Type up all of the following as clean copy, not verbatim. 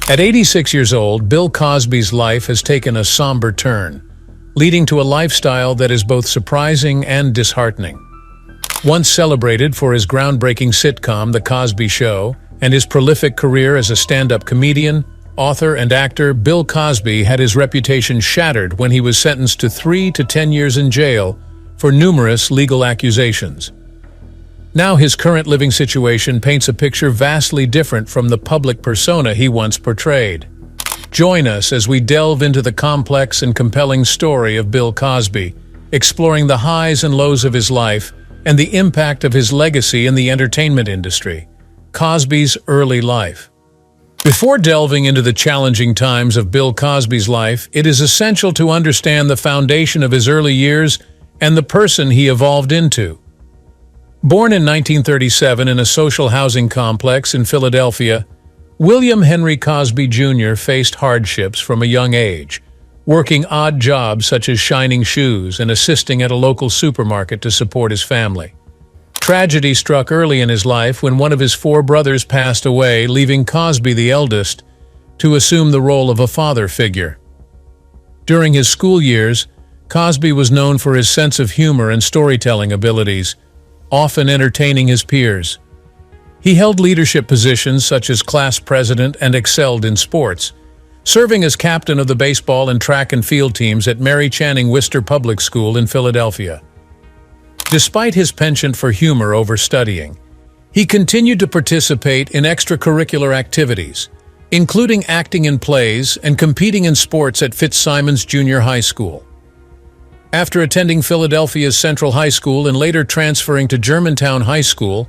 At 86 years old, Bill Cosby's life has taken a somber turn, leading to a lifestyle that is both surprising and disheartening. Once celebrated for his groundbreaking sitcom, The Cosby Show, and his prolific career as a stand-up comedian, author, and actor, Bill Cosby had his reputation shattered when he was sentenced to 3 to 10 years in jail for numerous legal accusations. Now his current living situation paints a picture vastly different from the public persona he once portrayed. Join us as we delve into the complex and compelling story of Bill Cosby, exploring the highs and lows of his life and the impact of his legacy in the entertainment industry. Cosby's early life. Before delving into the challenging times of Bill Cosby's life, it is essential to understand the foundation of his early years and the person he evolved into. Born in 1937 in a social housing complex in Philadelphia, William Henry Cosby Jr. faced hardships from a young age, working odd jobs such as shining shoes and assisting at a local supermarket to support his family. Tragedy struck early in his life when one of his 4 brothers passed away, leaving Cosby, the eldest, to assume the role of a father figure. During his school years, Cosby was known for his sense of humor and storytelling abilities, often entertaining his peers. He held leadership positions such as class president and excelled in sports, serving as captain of the baseball and track and field teams at Mary Channing Worcester Public School in Philadelphia. Despite his penchant for humor over studying, he continued to participate in extracurricular activities, including acting in plays and competing in sports at Fitzsimons Junior High School. After attending Philadelphia's Central High School and later transferring to Germantown High School,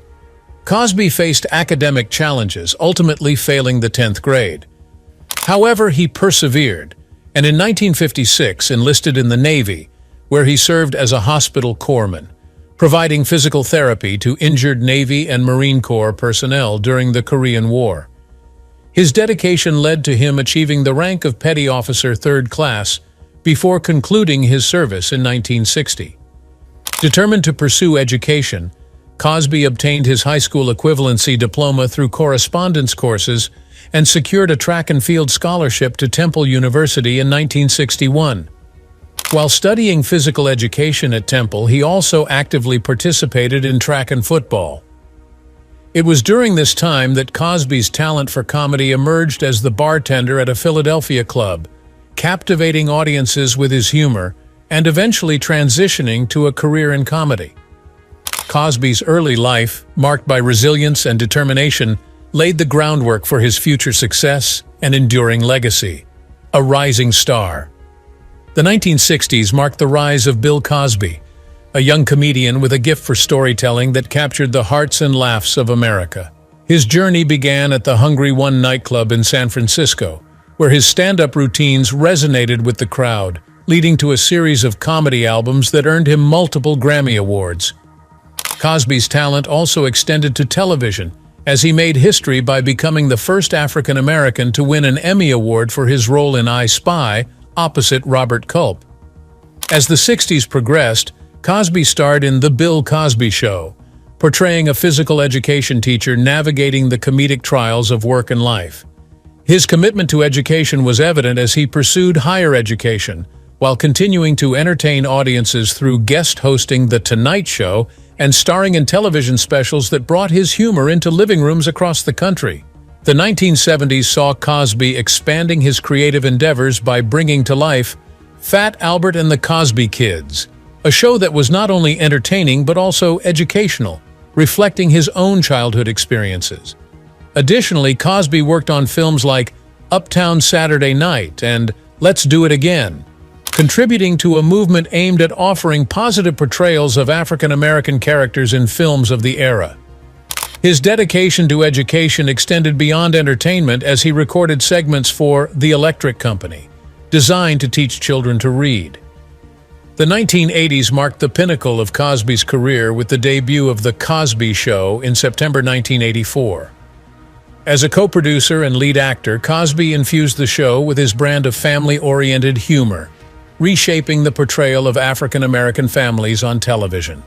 Cosby faced academic challenges, ultimately failing the 10th grade. However, he persevered, and in 1956 enlisted in the Navy, where he served as a hospital corpsman, providing physical therapy to injured Navy and Marine Corps personnel during the Korean War. His dedication led to him achieving the rank of Petty Officer 3rd Class before concluding his service in 1960. Determined to pursue education, Cosby obtained his high school equivalency diploma through correspondence courses and secured a track and field scholarship to Temple University in 1961. While studying physical education at Temple, he also actively participated in track and football. It was during this time that Cosby's talent for comedy emerged as the bartender at a Philadelphia club, captivating audiences with his humor and eventually transitioning to a career in comedy. Cosby's early life, marked by resilience and determination, laid the groundwork for his future success and enduring legacy. A rising star. The 1960s marked the rise of Bill Cosby, a young comedian with a gift for storytelling that captured the hearts and laughs of America. His journey began at the Hungry One nightclub in San Francisco, where his stand-up routines resonated with the crowd, leading to a series of comedy albums that earned him multiple Grammy Awards. Cosby's talent also extended to television, as he made history by becoming the first African American to win an Emmy Award for his role in I Spy, opposite Robert Culp. As the 60s progressed, Cosby starred in The Bill Cosby Show, portraying a physical education teacher navigating the comedic trials of work and life. His commitment to education was evident as he pursued higher education, while continuing to entertain audiences through guest hosting The Tonight Show and starring in television specials that brought his humor into living rooms across the country. The 1970s saw Cosby expanding his creative endeavors by bringing to life Fat Albert and the Cosby Kids, a show that was not only entertaining but also educational, reflecting his own childhood experiences. Additionally, Cosby worked on films like Uptown Saturday Night and Let's Do It Again, contributing to a movement aimed at offering positive portrayals of African American characters in films of the era. His dedication to education extended beyond entertainment as he recorded segments for The Electric Company, designed to teach children to read. The 1980s marked the pinnacle of Cosby's career with the debut of The Cosby Show in September 1984. As a co-producer and lead actor, Cosby infused the show with his brand of family-oriented humor, reshaping the portrayal of African American families on television.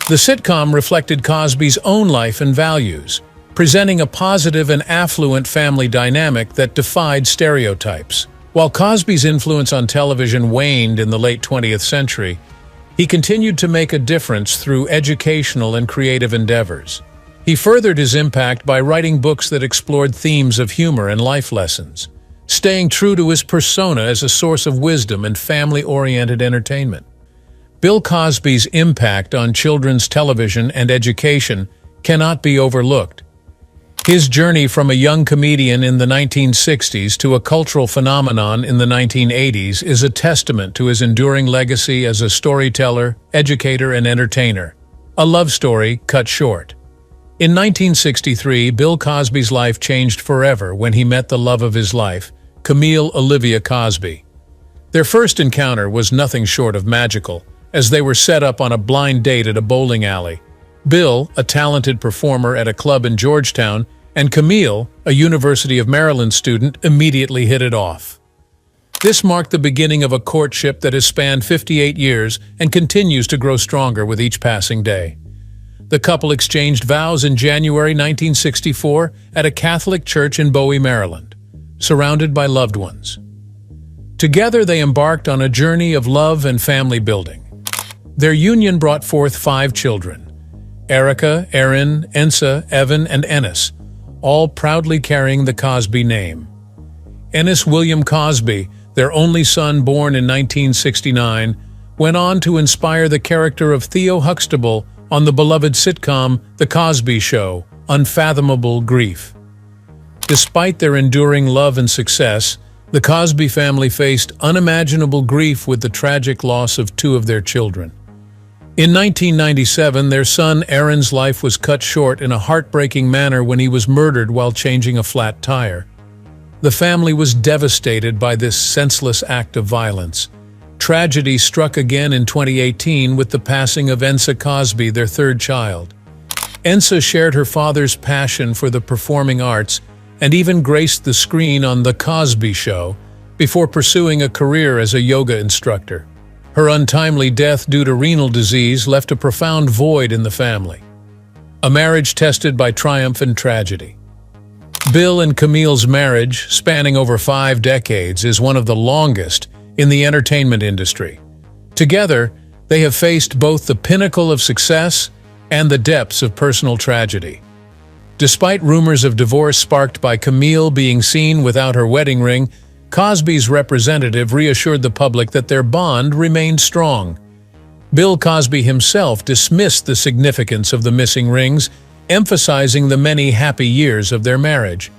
The sitcom reflected Cosby's own life and values, presenting a positive and affluent family dynamic that defied stereotypes. While Cosby's influence on television waned in the late 20th century, he continued to make a difference through educational and creative endeavors. He furthered his impact by writing books that explored themes of humor and life lessons, staying true to his persona as a source of wisdom and family-oriented entertainment. Bill Cosby's impact on children's television and education cannot be overlooked. His journey from a young comedian in the 1960s to a cultural phenomenon in the 1980s is a testament to his enduring legacy as a storyteller, educator, and entertainer. A love story cut short. In 1963, Bill Cosby's life changed forever when he met the love of his life, Camille Olivia Cosby. Their first encounter was nothing short of magical, as they were set up on a blind date at a bowling alley. Bill, a talented performer at a club in Georgetown, and Camille, a University of Maryland student, immediately hit it off. This marked the beginning of a courtship that has spanned 58 years and continues to grow stronger with each passing day. The couple exchanged vows in January 1964 at a Catholic church in Bowie, Maryland, surrounded by loved ones. Together they embarked on a journey of love and family building. Their union brought forth 5 children: Erica, Erin, Ensa, Evan, and Ennis, all proudly carrying the Cosby name. Ennis William Cosby, their only son born in 1969, went on to inspire the character of Theo Huxtable on the beloved sitcom The Cosby Show, Unfathomable Grief. Despite their enduring love and success, the Cosby family faced unimaginable grief with the tragic loss of 2 of their children. In 1997, their son Aaron's life was cut short in a heartbreaking manner when he was murdered while changing a flat tire. The family was devastated by this senseless act of violence. Tragedy struck again in 2018 with the passing of Ensa Cosby, their 3rd child. Ensa shared her father's passion for the performing arts and even graced the screen on The Cosby Show before pursuing a career as a yoga instructor. Her untimely death due to renal disease left a profound void in the family. A marriage tested by triumph and tragedy. Bill and Camille's marriage, spanning over 5 decades, is one of the longest in the entertainment industry. Together, they have faced both the pinnacle of success and the depths of personal tragedy. Despite rumors of divorce sparked by Camille being seen without her wedding ring, Cosby's representative reassured the public that their bond remained strong. Bill Cosby himself dismissed the significance of the missing rings, emphasizing the many happy years of their marriage.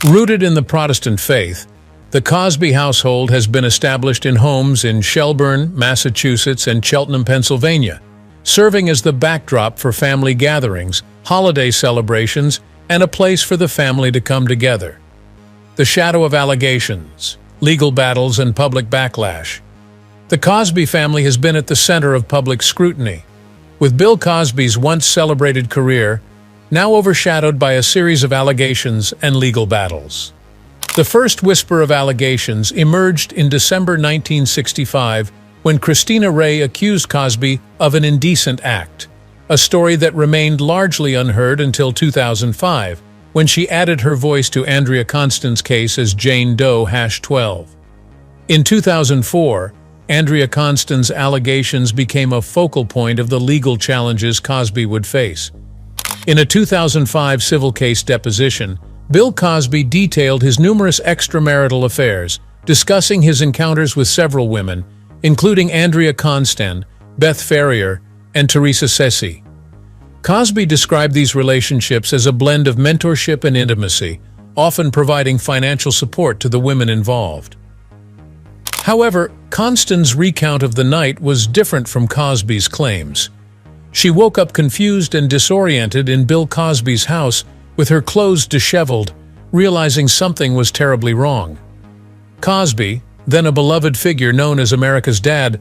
Rooted in the Protestant faith, the Cosby household has been established in homes in Shelburne, Massachusetts, and Cheltenham, Pennsylvania, serving as the backdrop for family gatherings, holiday celebrations, and a place for the family to come together. The shadow of allegations, legal battles, and public backlash. The Cosby family has been at the center of public scrutiny, with Bill Cosby's once celebrated career now overshadowed by a series of allegations and legal battles. The first whisper of allegations emerged in December 1965 when Christina Ray accused Cosby of an indecent act, a story that remained largely unheard until 2005, when she added her voice to Andrea Constand's case as Jane Doe #12. In 2004, Andrea Constand's allegations became a focal point of the legal challenges Cosby would face. In a 2005 civil case deposition, Bill Cosby detailed his numerous extramarital affairs, discussing his encounters with several women, including Andrea Constand, Beth Ferrier, and Teresa Sessi. Cosby described these relationships as a blend of mentorship and intimacy, often providing financial support to the women involved. However, Constand's recount of the night was different from Cosby's claims. She woke up confused and disoriented in Bill Cosby's house with her clothes disheveled, realizing something was terribly wrong. Cosby, then a beloved figure known as America's Dad,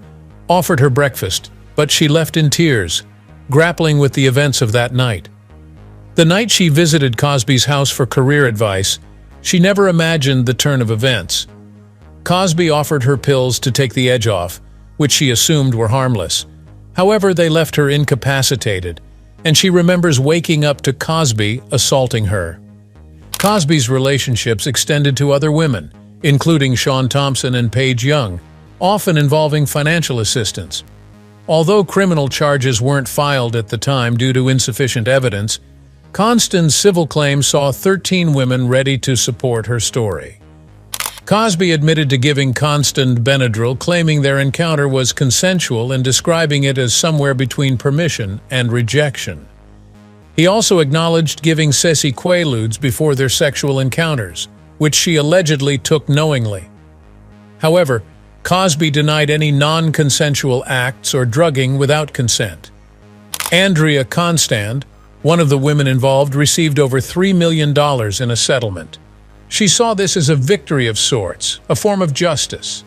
offered her breakfast, but she left in tears, grappling with the events of that night. The night she visited Cosby's house for career advice, she never imagined the turn of events. Cosby offered her pills to take the edge off, which she assumed were harmless. However, they left her incapacitated, and she remembers waking up to Cosby assaulting her. Cosby's relationships extended to other women, including Shawn Thompson and Paige Young, often involving financial assistance. Although criminal charges weren't filed at the time due to insufficient evidence, Constand's civil claim saw 13 women ready to support her story. Cosby admitted to giving Constand Benadryl, claiming their encounter was consensual and describing it as somewhere between permission and rejection. He also acknowledged giving Ceci Quaaludes before their sexual encounters, which she allegedly took knowingly. However, Cosby denied any non-consensual acts or drugging without consent. Andrea Constand, one of the women involved, received over $3 million in a settlement. She saw this as a victory of sorts, a form of justice.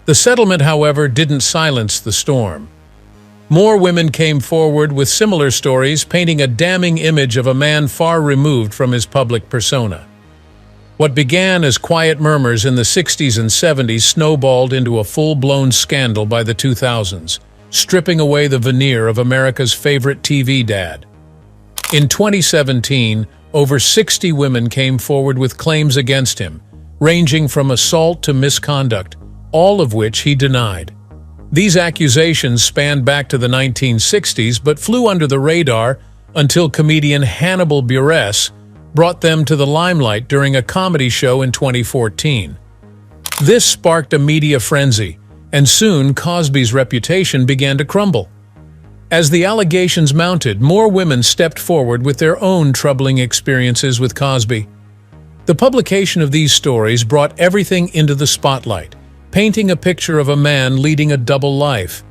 The settlement, however, didn't silence the storm. More women came forward with similar stories, painting a damning image of a man far removed from his public persona. What began as quiet murmurs in the 60s and 70s snowballed into a full-blown scandal by the 2000s, stripping away the veneer of America's favorite TV dad. In 2017, over 60 women came forward with claims against him, ranging from assault to misconduct, all of which he denied. These accusations spanned back to the 1960s but flew under the radar until comedian Hannibal Buress brought them to the limelight during a comedy show in 2014. This sparked a media frenzy, and soon Cosby's reputation began to crumble. As the allegations mounted, more women stepped forward with their own troubling experiences with Cosby. The publication of these stories brought everything into the spotlight, painting a picture of a man leading a double life.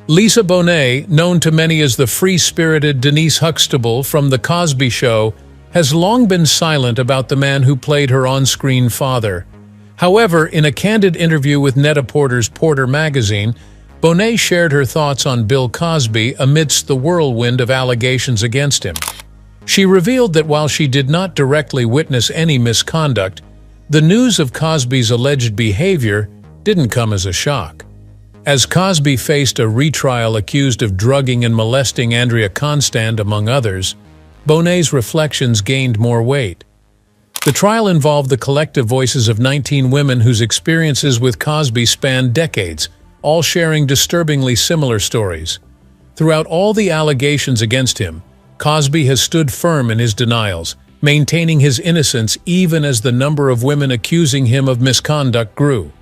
Lisa Bonet, known to many as the free-spirited Denise Huxtable from The Cosby Show, has long been silent about the man who played her on-screen father. However, in a candid interview with Net-a-Porter's Porter magazine, Bonet shared her thoughts on Bill Cosby amidst the whirlwind of allegations against him. She revealed that while she did not directly witness any misconduct, the news of Cosby's alleged behavior didn't come as a shock. As Cosby faced a retrial accused of drugging and molesting Andrea Constand, among others, Bonet's reflections gained more weight. The trial involved the collective voices of 19 women whose experiences with Cosby spanned decades, all sharing disturbingly similar stories. Throughout all the allegations against him, Cosby has stood firm in his denials, maintaining his innocence even as the number of women accusing him of misconduct grew.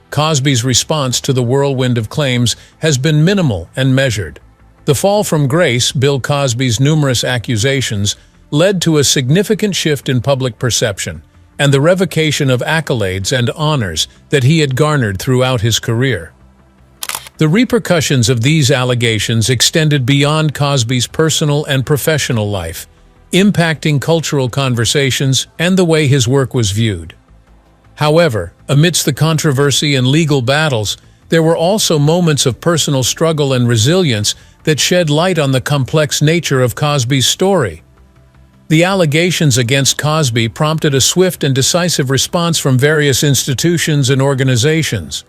Cosby's response to the whirlwind of claims has been minimal and measured. The fall from grace, Bill Cosby's numerous accusations, led to a significant shift in public perception and the revocation of accolades and honors that he had garnered throughout his career. The repercussions of these allegations extended beyond Cosby's personal and professional life, impacting cultural conversations and the way his work was viewed. However, amidst the controversy and legal battles, there were also moments of personal struggle and resilience that shed light on the complex nature of Cosby's story. The allegations against Cosby prompted a swift and decisive response from various institutions and organizations.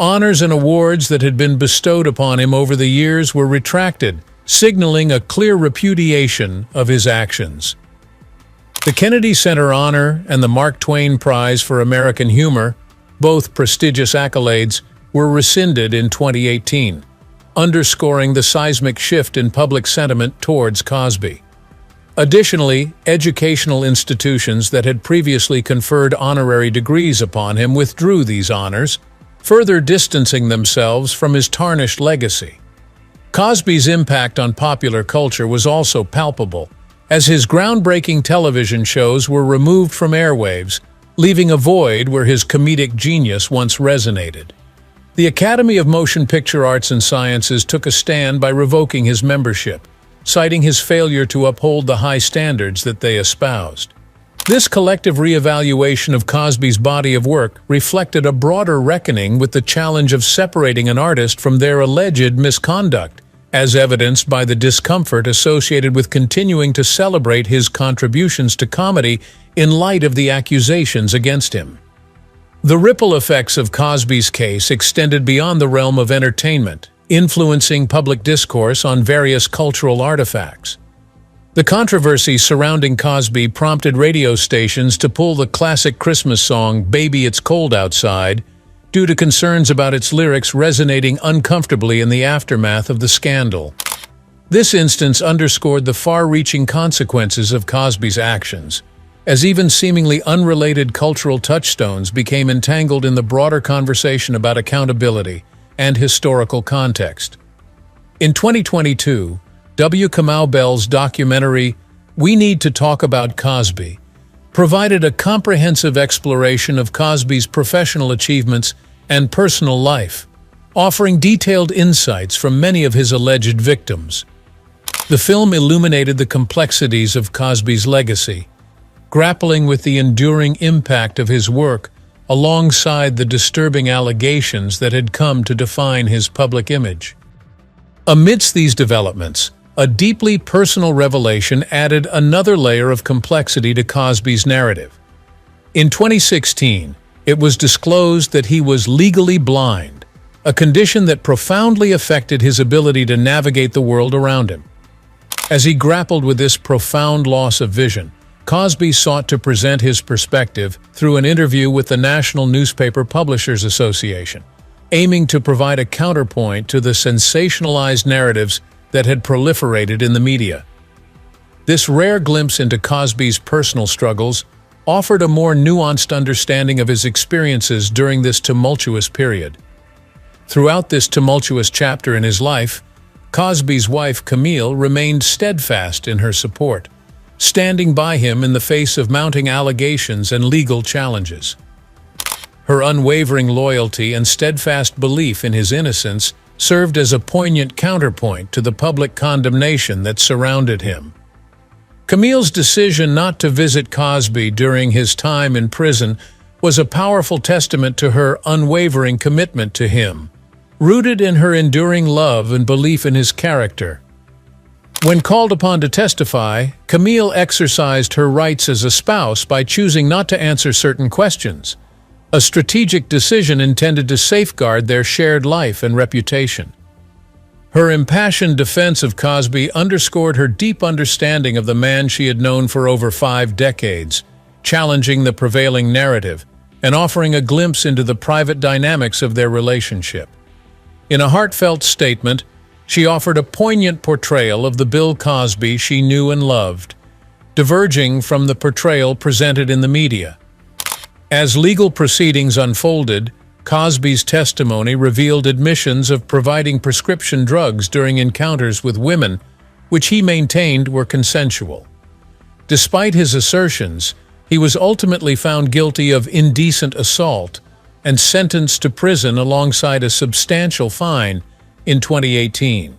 Honors and awards that had been bestowed upon him over the years were retracted, signaling a clear repudiation of his actions. The Kennedy Center Honor and the Mark Twain Prize for American Humor, both prestigious accolades, were rescinded in 2018, underscoring the seismic shift in public sentiment towards Cosby. Additionally, educational institutions that had previously conferred honorary degrees upon him withdrew these honors, further distancing themselves from his tarnished legacy. Cosby's impact on popular culture was also palpable, as his groundbreaking television shows were removed from airwaves, leaving a void where his comedic genius once resonated. The Academy of Motion Picture Arts and Sciences took a stand by revoking his membership, citing his failure to uphold the high standards that they espoused. This collective reevaluation of Cosby's body of work reflected a broader reckoning with the challenge of separating an artist from their alleged misconduct, as evidenced by the discomfort associated with continuing to celebrate his contributions to comedy in light of the accusations against him. The ripple effects of Cosby's case extended beyond the realm of entertainment, influencing public discourse on various cultural artifacts. The controversy surrounding Cosby prompted radio stations to pull the classic Christmas song "Baby It's Cold Outside" due to concerns about its lyrics resonating uncomfortably in the aftermath of the scandal. This instance underscored the far-reaching consequences of Cosby's actions, as even seemingly unrelated cultural touchstones became entangled in the broader conversation about accountability and historical context. In 2022, W. Kamau Bell's documentary, "We Need to Talk About Cosby," provided a comprehensive exploration of Cosby's professional achievements and personal life, offering detailed insights from many of his alleged victims. The film illuminated the complexities of Cosby's legacy, grappling with the enduring impact of his work alongside the disturbing allegations that had come to define his public image. Amidst these developments, a deeply personal revelation added another layer of complexity to Cosby's narrative. In 2016, it was disclosed that he was legally blind, a condition that profoundly affected his ability to navigate the world around him. As he grappled with this profound loss of vision, Cosby sought to present his perspective through an interview with the National Newspaper Publishers Association, aiming to provide a counterpoint to the sensationalized narratives that had proliferated in the media. This rare glimpse into Cosby's personal struggles offered a more nuanced understanding of his experiences during this tumultuous period. Throughout this tumultuous chapter in his life, Cosby's wife, Camille, remained steadfast in her support, standing by him in the face of mounting allegations and legal challenges. Her unwavering loyalty and steadfast belief in his innocence served as a poignant counterpoint to the public condemnation that surrounded him. Camille's decision not to visit Cosby during his time in prison was a powerful testament to her unwavering commitment to him, rooted in her enduring love and belief in his character. When called upon to testify, Camille exercised her rights as a spouse by choosing not to answer certain questions, a strategic decision intended to safeguard their shared life and reputation. Her impassioned defense of Cosby underscored her deep understanding of the man she had known for over 5 decades, challenging the prevailing narrative and offering a glimpse into the private dynamics of their relationship. In a heartfelt statement, she offered a poignant portrayal of the Bill Cosby she knew and loved, diverging from the portrayal presented in the media. As legal proceedings unfolded, Cosby's testimony revealed admissions of providing prescription drugs during encounters with women, which he maintained were consensual. Despite his assertions, he was ultimately found guilty of indecent assault and sentenced to prison alongside a substantial fine in 2018.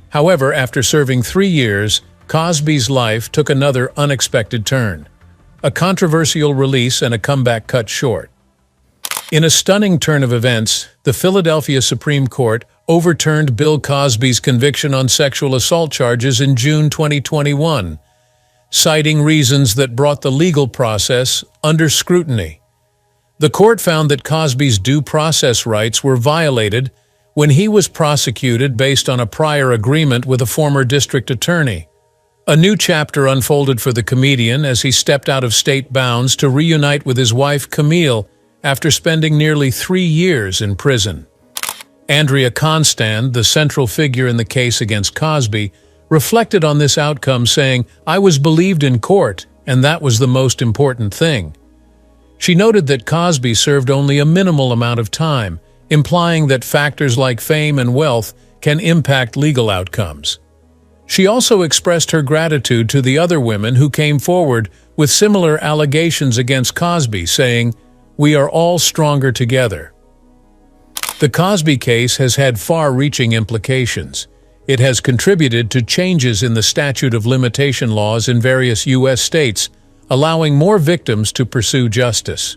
However, after serving 3 years, Cosby's life took another unexpected turn. A controversial release and a comeback cut short. In a stunning turn of events, the Philadelphia Supreme Court overturned Bill Cosby's conviction on sexual assault charges in June 2021, citing reasons that brought the legal process under scrutiny. The court found that Cosby's due process rights were violated when he was prosecuted based on a prior agreement with a former district attorney. A new chapter unfolded for the comedian as he stepped out of state bounds to reunite with his wife, Camille, after spending nearly 3 years in prison. Andrea Constand, the central figure in the case against Cosby, reflected on this outcome, saying, "I was believed in court, and that was the most important thing." She noted that Cosby served only a minimal amount of time, implying that factors like fame and wealth can impact legal outcomes. She also expressed her gratitude to the other women who came forward with similar allegations against Cosby, saying, "We are all stronger together." The Cosby case has had far-reaching implications. It has contributed to changes in the statute of limitation laws in various U.S. states, allowing more victims to pursue justice.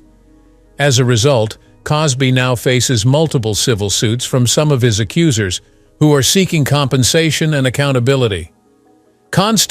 As a result, Cosby now faces multiple civil suits from some of his accusers, who are seeking compensation and accountability.